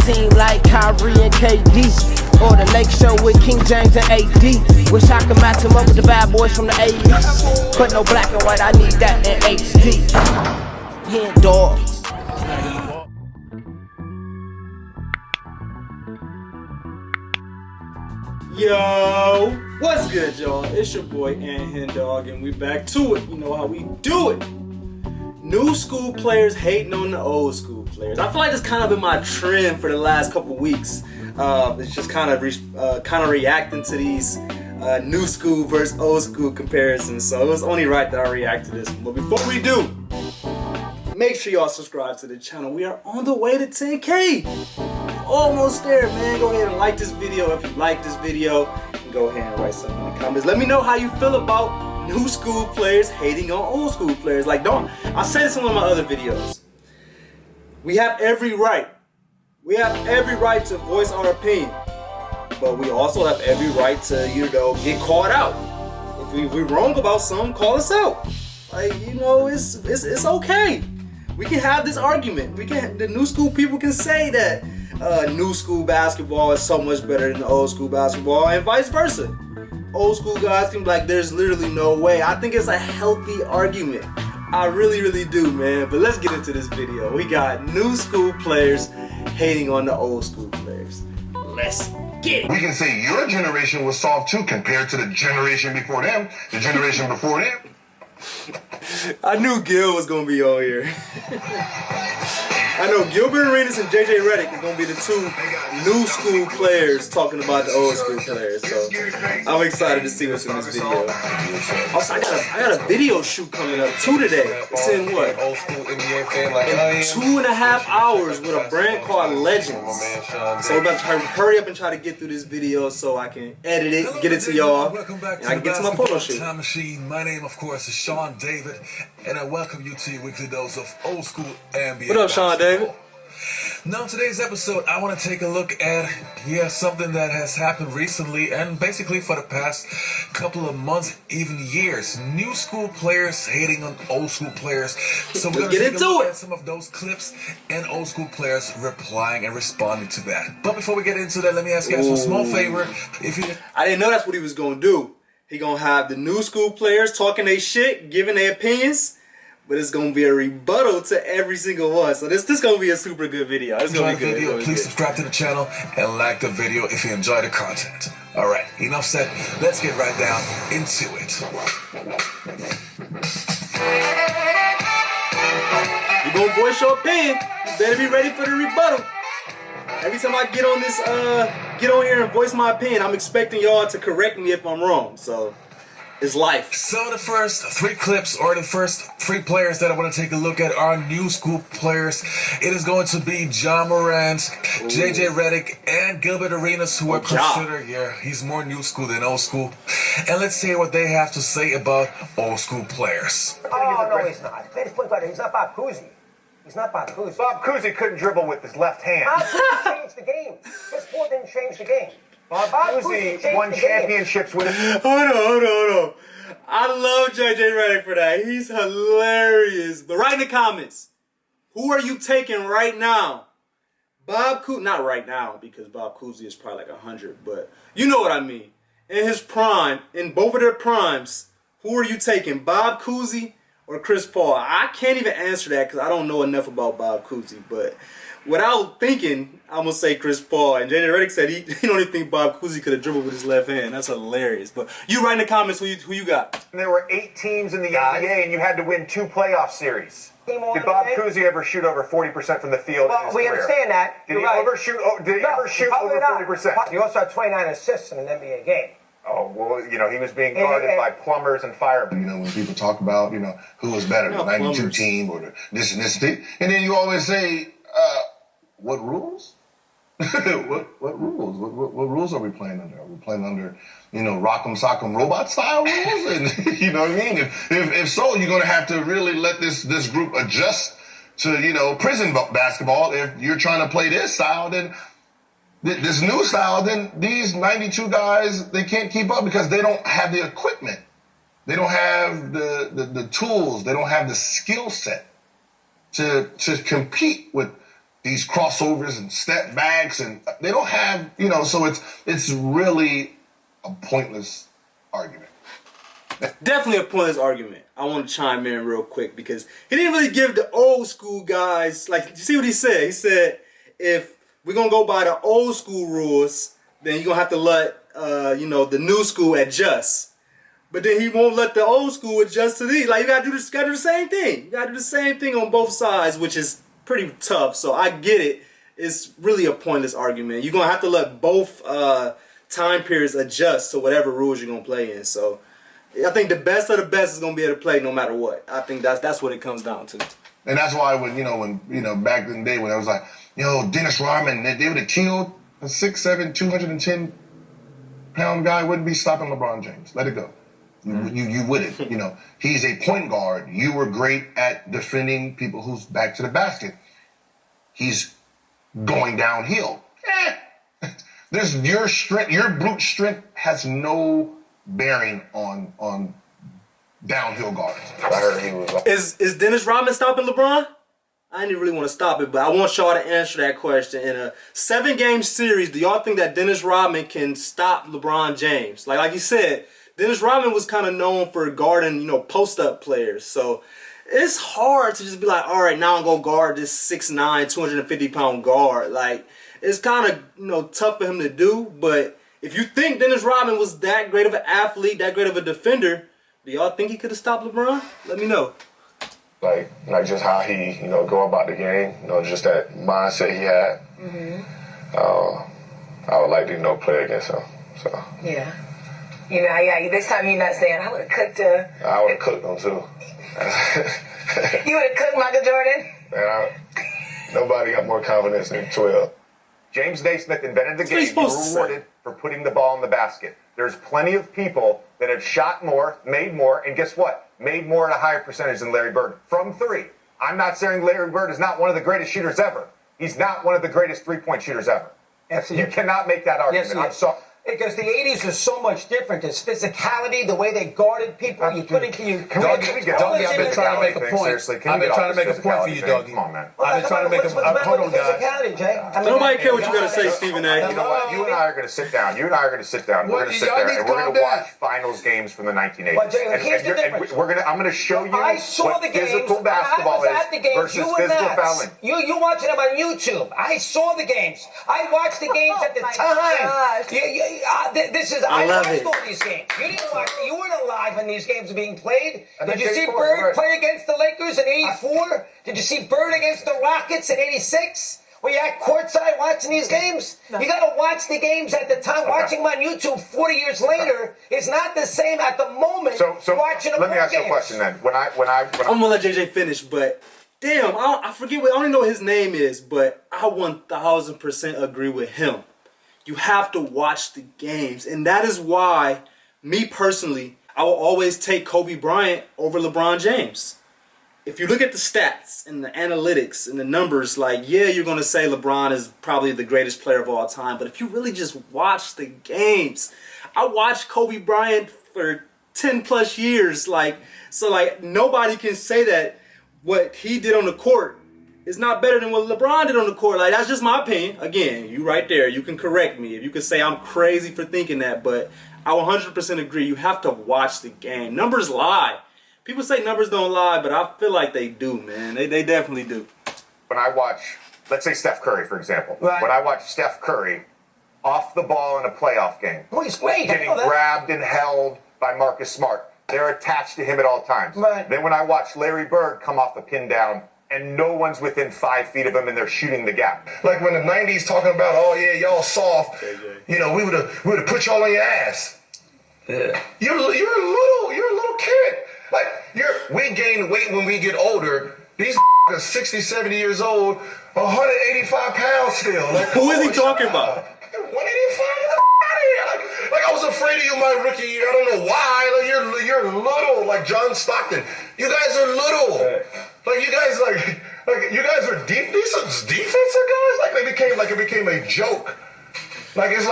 team like Kyrie and KD. Or the Lake Show with King James and AD. Wish I could match him up with the bad boys from the 80s. But no black and white, I need that in HD. HenDawgz. Yo, what's good, y'all? It's your boy HenDawg, and we back to it. You know how we do it. New school players hating on the old school players. I feel like it's kind of been my trend for the last couple weeks. It's just kind of reacting to these new school versus old school comparisons. So it was only right that I react to this one. But before we do, make sure y'all subscribe to the channel. We are on the way to 10K. Almost there, man. Go ahead and like this video if you like this video. And go ahead and write something in the comments. Let me know how you feel about new school players hating on old school players. Like, I said this in one of my other videos. We have every right. We have every right to voice our opinion. But we also have every right to, get called out. If we're wrong about something, call us out. Like, it's okay. We can have this argument. The new school people can say that new school basketball is so much better than the old school basketball, and vice versa. Old school guys can be like, there's literally no way. I think it's a healthy argument. I really, really do, man. But let's get into this video. We got new school players hating on the old school players. Let's get it. We can say your generation was soft too compared to the generation before them, the generation before them. I knew Gil was going to be on here. I know Gilbert Arenas and JJ Redick is going to be the two new school players talking about the old school players. So I'm excited to see what's in this video. Also, I got a video shoot coming up too today. It's in what? In 2.5 hours with a brand called Legends. So we're about to hurry up and try to get through this video so I can edit it, get it to y'all, and I can get to my photo shoot. Time Machine. My name, of course, is Sean David, and I welcome you to your weekly dose of old school ambient. What up, Sean David? Now, in today's episode, I want to take a look at, something that has happened recently and basically for the past couple of months, even years. New school players hating on old school players. So we're going to take a look at some of those clips and old school players replying and responding to that. But before we get into that, let me ask you guys a small favor. I didn't know that's what he was going to do. He going to have the new school players talking their shit, giving their opinions. But it's going to be a rebuttal to every single one. So this is going to be a super good video. It's going to be good. Please subscribe to the channel and like the video if you enjoy the content. Alright, enough said. Let's get right down into it. You're going to voice your opinion. You better be ready for the rebuttal. Every time I get on here and voice my opinion, I'm expecting y'all to correct me if I'm wrong. So it's life. So the first 3 clips, or the first 3 players that I want to take a look at are new school players. It is going to be Ja Morant, JJ Redick, and Gilbert Arenas, who are considered, he's more new school than old school. And let's hear what they have to say about old school players. Oh, no, he's not. He's not Bob Cousy. He's not Bob Cousy. Bob Cousy couldn't dribble with his left hand. Bob Cousy changed the game. This sport didn't change the game. Bob Cousy won championships with it. Hold on. I love JJ Redick for that. He's hilarious. But write in the comments, who are you taking right now? Bob Cousy, not right now because Bob Cousy is probably like 100, but you know what I mean. In his prime, in both of their primes, who are you taking, Bob Cousy or Chris Paul? I can't even answer that because I don't know enough about Bob Cousy, but without thinking, I'm going to say Chris Paul. And JJ Redick said he don't even think Bob Cousy could have dribbled with his left hand. That's hilarious. But you write in the comments who you got. And there were 8 teams in the NBA, and you had to win 2 playoff series. Did Bob Cousy ever shoot over 40% from the field? Well, we understand that. Did he ever shoot over 40%? He also had 29 assists in an NBA game. Oh, well, he was being guarded by plumbers and firemen. When people talk about, who was better, the 92 team or this and this team. And then you always say, what rules? what rules? What rules are we playing under? Are we playing under, rock'em sock'em robot style rules? And you know what I mean? If so, you're gonna have to really let this group adjust to prison basketball. If you're trying to play this style, then this new style, then these 92 guys, they can't keep up because they don't have the equipment. They don't have the tools. They don't have the skill set to compete with these crossovers and step backs, and they don't have, so it's really a pointless argument. Definitely a pointless argument. I want to chime in real quick because he didn't really give the old school guys, like, you see what he said? He said, if we're going to go by the old school rules, then you're going to have to let, the new school adjust. But then he won't let the old school adjust to these. Like, you got to do the same thing. You got to do the same thing on both sides, which is pretty tough. So I get it. It's really a pointless argument. You're going to have to let both time periods adjust to whatever rules you're going to play in. So I think the best of the best is going to be able to play no matter what. I think that's what it comes down to. And that's why when back in the day when I was like, Dennis Rodman, they would have killed a 6'7", 210-pound guy, wouldn't be stopping LeBron James. Let it go. You wouldn't. He's a point guard. You were great at defending people who's back to the basket. He's going downhill. There's your strength, your brute strength has no bearing on downhill guards. I heard he was. Is Dennis Rodman stopping LeBron? I didn't really want to stop it, but I want y'all to answer that question. In a 7-game series, do y'all think that Dennis Rodman can stop LeBron James? Like you said, Dennis Rodman was kind of known for guarding, post-up players. So it's hard to just be like, all right, now I'm going to guard this 6'9", 250-pound guard. Like, it's kind of, tough for him to do. But if you think Dennis Rodman was that great of an athlete, that great of a defender, do y'all think he could have stopped LeBron? Let me know. Like just how he, go about the game, just that mindset he had. Mm-hmm. I would like to, play against him. So. Yeah. This time you're not saying, I would have cooked I would have cooked him, too. You would have cooked Michael Jordan? Man, nobody got more confidence than 12. James Naismith invented the game. You were rewarded for putting the ball in the basket. There's plenty of people that have shot more, made more, and guess what? Made more at a higher percentage than Larry Bird from 3. I'm not saying Larry Bird is not one of the greatest shooters ever. He's not one of the greatest three-point shooters ever. Absolutely. You cannot make that argument. Yes, I'm sorry. Because the 80s was so much different. There's physicality, the way they guarded people. You couldn't. Doggy, I've been trying to make a point. I've been trying to make a point for you, Doggy. Come on, man. I've been trying to make a point. Hold on, guys. Nobody care what you got to say, Stephen A. You know what? You and I are going to sit down. We're going to sit there and we're going to watch finals games from the 1980s. I'm going to show you what physical basketball is versus physical fouling. You're watching them on YouTube. I saw the games. I watched the games at the time. I watched all these games. You didn't watch. You weren't alive when these games were being played. Did you see Bird play against the Lakers in '84? Did you see Bird against the Rockets in '86? Were you at courtside watching these games? No. You got to watch the games at the time. Okay. Watching them on YouTube 40 years later is not the same at the moment. So watching them. Let me ask you a question then. When I'm gonna let JJ finish, but damn, I forget. I don't even know what his name is, but I 1000% agree with him. You have to watch the games. And that is why, me personally, I will always take Kobe Bryant over LeBron James. If you look at the stats and the analytics and the numbers, you're going to say LeBron is probably the greatest player of all time. But if you really just watch the games, I watched Kobe Bryant for 10 plus years. Nobody can say that what he did on the court is not better than what LeBron did on the court. That's just my opinion. Again, you right there. You can correct me. If you can say I'm crazy for thinking that, but I 100% agree. You have to watch the game. Numbers lie. People say numbers don't lie, but I feel like they do, man. They definitely do. When I watch, let's say Steph Curry, for example. Right. When I watch Steph Curry off the ball in a playoff game. Oh, he's great. Getting grabbed and held by Marcus Smart. They're attached to him at all times. Right. Then when I watch Larry Bird come off the pin down, and no one's within 5 feet of him, and they're shooting the gap. Like when the '90s talking about, oh yeah, y'all soft. We would have put y'all on your ass. Yeah. You're a little kid. We gain weight when we get older. These are 60, 70 years old, 185 pounds still. Who is he talking about? 185. I was afraid of you my rookie year. I don't know why. You're little, like John Stockton. You guys are little. You guys are deep. These are defensive guys. It became a joke. It's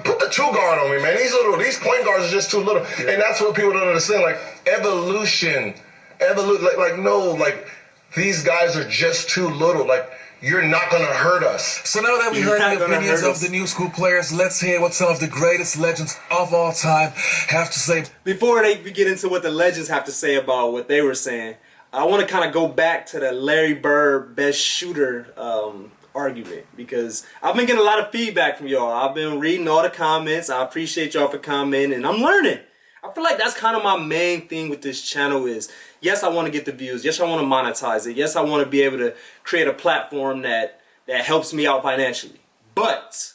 put the 2 guard on me, man. These point guards are just too little, and that's what people don't understand. Evolution. These guys are just too little. You're not going to hurt us. So now that we heard the opinions of the new school players, let's hear what some of the greatest legends of all time have to say. Before we get into what the legends have to say about what they were saying, I want to kind of go back to the Larry Bird best shooter argument, because I've been getting a lot of feedback from y'all. I've been reading all the comments. I appreciate y'all for commenting, and I'm learning. I feel like that's kind of my main thing with this channel is, yes, I want to get the views. Yes, I want to monetize it. Yes, I want to be able to create a platform that helps me out financially. But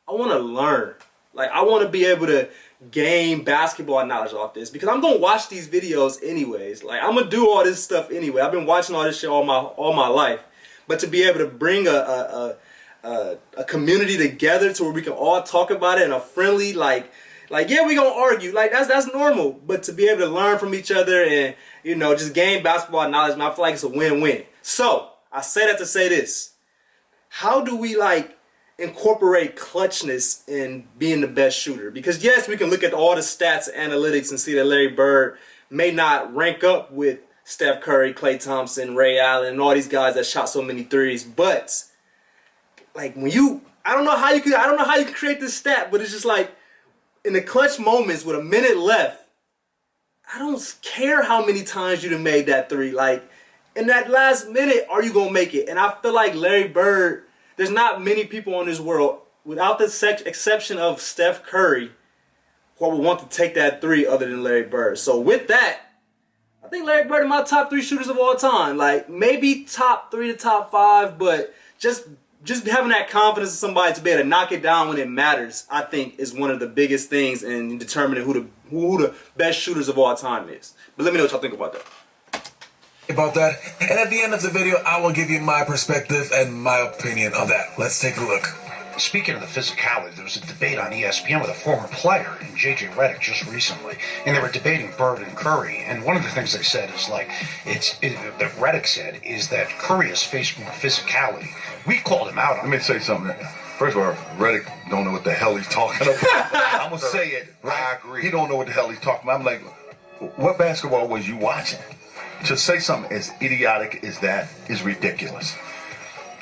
I want to learn. Like, I want to be able to gain basketball knowledge off this, because I'm going to watch these videos anyways. Like, I'm going to do all this stuff anyway. I've been watching all this shit all my life. But to be able to bring a community together to where we can all talk about it in a friendly, yeah, we gonna argue, like that's normal, but to be able to learn from each other and, you know, just gain basketball knowledge, man, I feel like it's a win-win. So I say that to say this: how do we incorporate clutchness in being the best shooter? Because yes, we can look at all the stats and analytics and see that Larry Bird may not rank up with Steph Curry, Klay Thompson, Ray Allen, and all these guys that shot so many threes, but like I don't know how you can create this stat, but it's just like, in the clutch moments with a minute left, I don't care how many times you done made that three. Like, in that last minute, are you going to make it? And I feel like Larry Bird, there's not many people in this world, without the exception of Steph Curry, who would want to take that three other than Larry Bird. So with that, I think Larry Bird is my top 3 shooters of all time. Like, maybe top 3 to top 5, but just having that confidence in somebody to be able to knock it down when it matters, I think, is one of the biggest things in determining who the best shooters of all time is. But let me know what y'all think about that. And at the end of the video, I will give you my perspective and my opinion on that. Let's take a look. Speaking of the physicality, there was a debate on ESPN with a former player and J.J. Redick just recently, and they were debating Bird and Curry. And one of the things they said is that Redick said is that Curry has faced more physicality. We called him out on it. Let me say something. First of all, Redick don't know what the hell he's talking about. I'm gonna say it. Right? I agree. He don't know what the hell he's talking about. I'm like, what basketball was you watching? To say something as idiotic as that is ridiculous.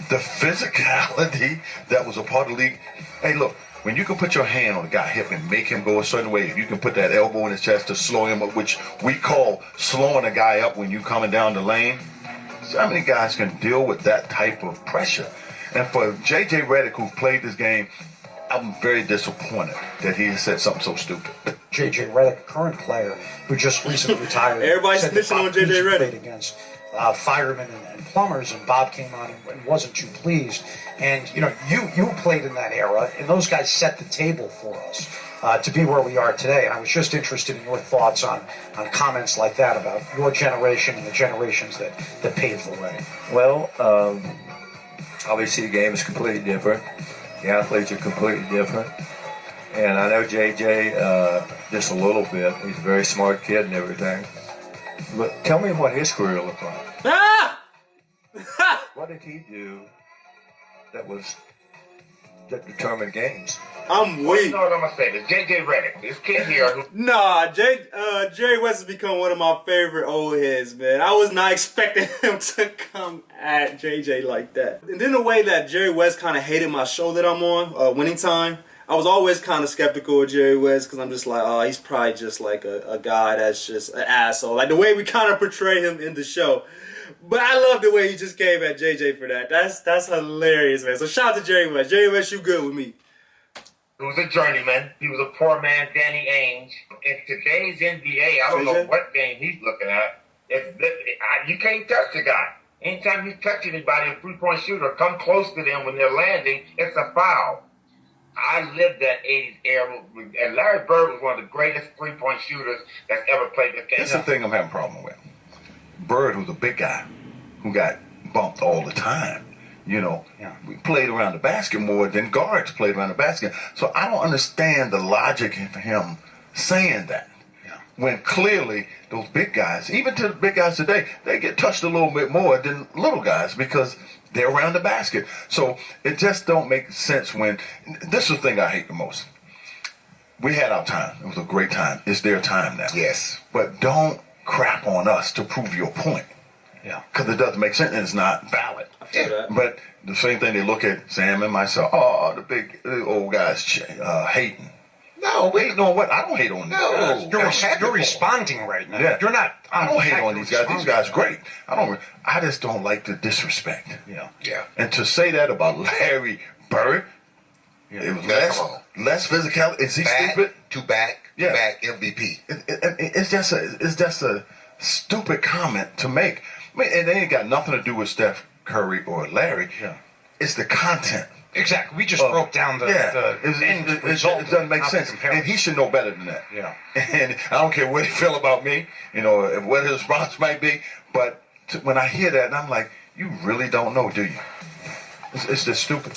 The physicality that was a part of the league. Hey, look, when you can put your hand on a guy's hip and make him go a certain way, if you can put that elbow in his chest to slow him up, which we call slowing a guy up when you coming down the lane, so how many guys can deal with that type of pressure? And for J.J. Redick, who played this game, I'm very disappointed that he has said something so stupid. J.J. Redick, a current player who just recently retired. Everybody's snitching on J.J. Redick. Played against firemen and plumbers, and Bob came on and wasn't too pleased. And you know, you played in that era, and those guys set the table for us to be where we are today. And I was just interested in your thoughts on comments like that about your generation and the generations that paved the way. Well, obviously the game is completely different. The athletes are completely different. And I know JJ just a little bit. He's a very smart kid and everything. But tell me what his career looked like. Ah! What did he do that determined games? I'm weak. You know what I'm gonna say? This J.J. Redick, this kid here. Nah, Jerry West has become one of my favorite old heads, man. I was not expecting him to come at JJ like that. And then the way that Jerry West kind of hated my show that I'm on, Winning Time, I was always kind of skeptical of Jerry West because I'm just like, oh, he's probably just like a guy that's just an asshole. Like the way we kind of portray him in the show. But I love the way he just came at JJ for that. That's hilarious, man. So shout out to Jerry West. Jerry West, you good with me. He was a journeyman. He was a poor man, Danny Ainge. In today's NBA, I don't know what game he's looking at. You can't touch the guy. Anytime you touch anybody, a three-point shooter, come close to them when they're landing, it's a foul. I lived that 80s era, and Larry Bird was one of the greatest three-point shooters that's ever played this game. That's the thing I'm having a problem with. Bird was a big guy who got bumped all the time. You know, we played around the basket more than guards played around the basket. So I don't understand the logic of him saying that. When clearly those big guys, even to the big guys today, they get touched a little bit more than little guys because they're around the basket. So it just don't make sense when, this is the thing I hate the most. We had our time. It was a great time. It's their time now. Yes. But don't crap on us to prove your point. Yeah. Because it doesn't make sense and it's not valid. I feel that. But the same thing they look at Sam and myself. Oh, the big old guys hating. No, wait, no, what? I don't hate on these guys. You're responding right now. Yeah. You're not. I don't hate on these guys. These guys are great. I just don't like the disrespect. Yeah. And to say that about Larry Bird, it was less physicality. Is he stupid? Back MVP. It's just a stupid comment to make. I mean, it ain't got nothing to do with Steph Curry or Larry. Yeah. It's the content. Exactly. We just broke down the end result. It doesn't make sense. And he should know better than that. Yeah. And I don't care what he feel about me, what his response might be. But when I hear that, and I'm like, you really don't know, do you? It's just stupid.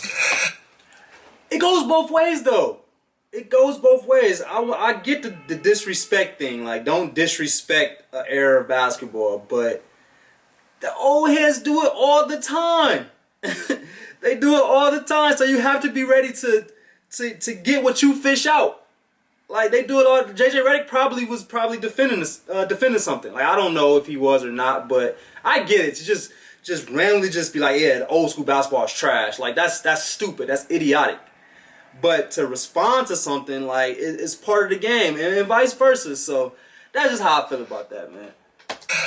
It goes both ways, though. It goes both ways. I get the disrespect thing. Like, don't disrespect an era of basketball. But the old heads do it all the time. They do it all the time. So you have to be ready to get what you fish out. Like, they do it all. JJ Redick was defending something. Like, I don't know if he was or not, but I get it. To just randomly just be like, yeah, the old school basketball is trash. Like, that's stupid. That's idiotic. But to respond to something, like, it's part of the game, and vice versa. So that's just how I feel about that, man.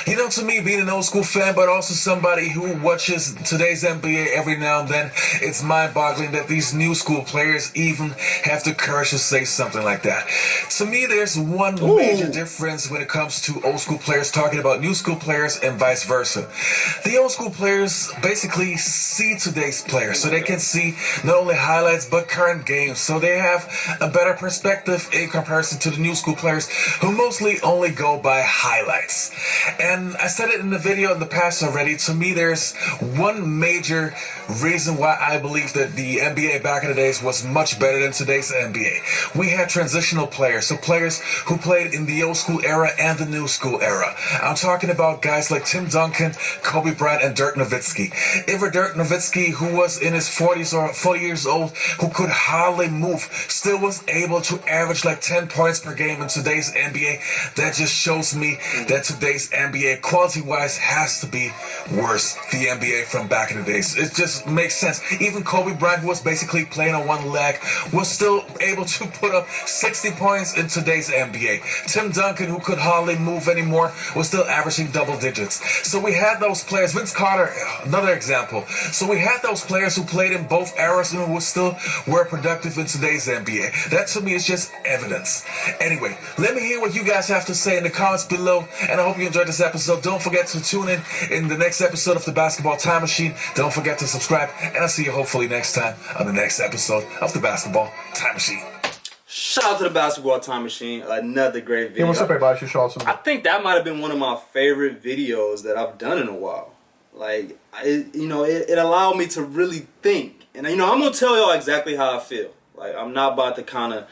You know, to me, being an old school fan, but also somebody who watches today's NBA every now and then, it's mind-boggling that these new school players even have the courage to say something like that. To me, there's one major difference when it comes to old school players talking about new school players and vice versa. The old school players basically see today's players, so they can see not only highlights but current games, so they have a better perspective in comparison to the new school players who mostly only go by highlights. And I said it in the video in the past already, to me there's one major reason why I believe that the NBA back in the days was much better than today's NBA. We had transitional players, so players who played in the old school era and the new school era. I'm talking about guys like Tim Duncan, Kobe Bryant, and Dirk Nowitzki. Even Dirk Nowitzki, who was in his 40s or 40 years old, who could hardly move, still was able to average like 10 points per game in today's NBA. That just shows me that today's NBA quality-wise has to be worse, the NBA from back in the days. It just makes sense. Even Kobe Bryant, who was basically playing on one leg, was still able to put up 60 points in today's NBA. Tim Duncan, who could hardly move anymore, was still averaging double digits. So we had those players. Vince Carter, another example. So we had those players who played in both eras and who still were productive in today's NBA. That to me is just evidence. Anyway, let me hear what you guys have to say in the comments below, and I hope you enjoyed this episode. Don't forget to tune in the next episode of the Basketball Time Machine. Don't forget to subscribe, and I'll see you hopefully next time on the next episode of the Basketball Time Machine. Shout out to the Basketball Time Machine. Another great video. Hey, what's up, everybody? Shout out to I think that might have been one of my favorite videos that I've done in a while. Like, it allowed me to really think. And, I'm going to tell y'all exactly how I feel. Like, I'm not about to kind of,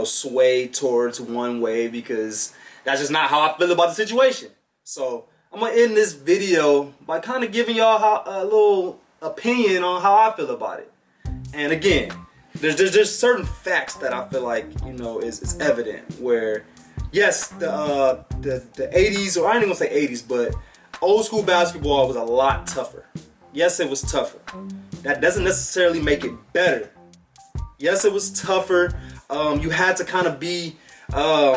sway towards one way, because that's just not how I feel about the situation. So I'm going to end this video by kind of giving y'all a little opinion on how I feel about it. And again, there's just certain facts that I feel like, is evident, where, yes, the 80s, or I ain't even going to say 80s, but old school basketball was a lot tougher. Yes, it was tougher. That doesn't necessarily make it better. Yes, it was tougher. You had to kind of be, I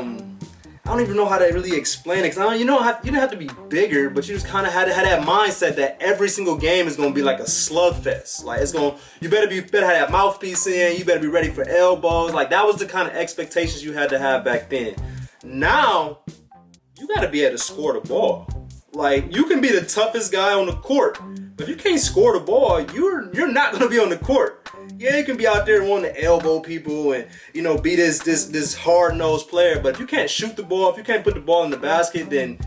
don't even know how to really explain it, because you didn't have to be bigger, but you just kind of had to have that mindset that every single game is going to be like a slugfest. Like, you better have that mouthpiece in, you better be ready for elbows. Like, that was the kind of expectations you had to have back then. Now, you got to be able to score the ball. Like, you can be the toughest guy on the court, but if you can't score the ball, you're not going to be on the court. Yeah, you can be out there wanting to elbow people and, be this hard-nosed player, but if you can't shoot the ball, if you can't put the ball in the basket, then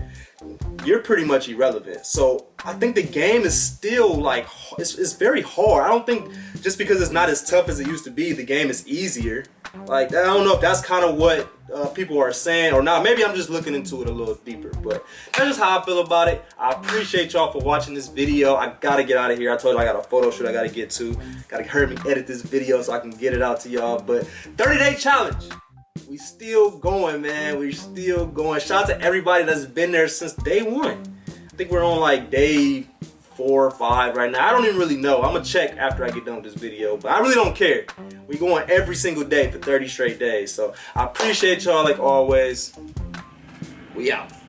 you're pretty much irrelevant. So I think the game is still, like, it's very hard. I don't think just because it's not as tough as it used to be, the game is easier. Like, I don't know if that's kind of what people are saying or not. Maybe I'm just looking into it a little deeper, but that's just how I feel about it. I appreciate y'all for watching this video. I gotta get out of here. I told you I got a photo shoot I gotta get to. Gotta hurry me edit this video so I can get it out to y'all. But 30-day challenge. We still going, man. We still going. Shout out to everybody that's been there since day one. I think we're on like day 4 or 5 right now. I don't even really know. I'm gonna check after I get done with this video, but I really don't care. We going every single day for 30 straight days. So I appreciate y'all like always. We out.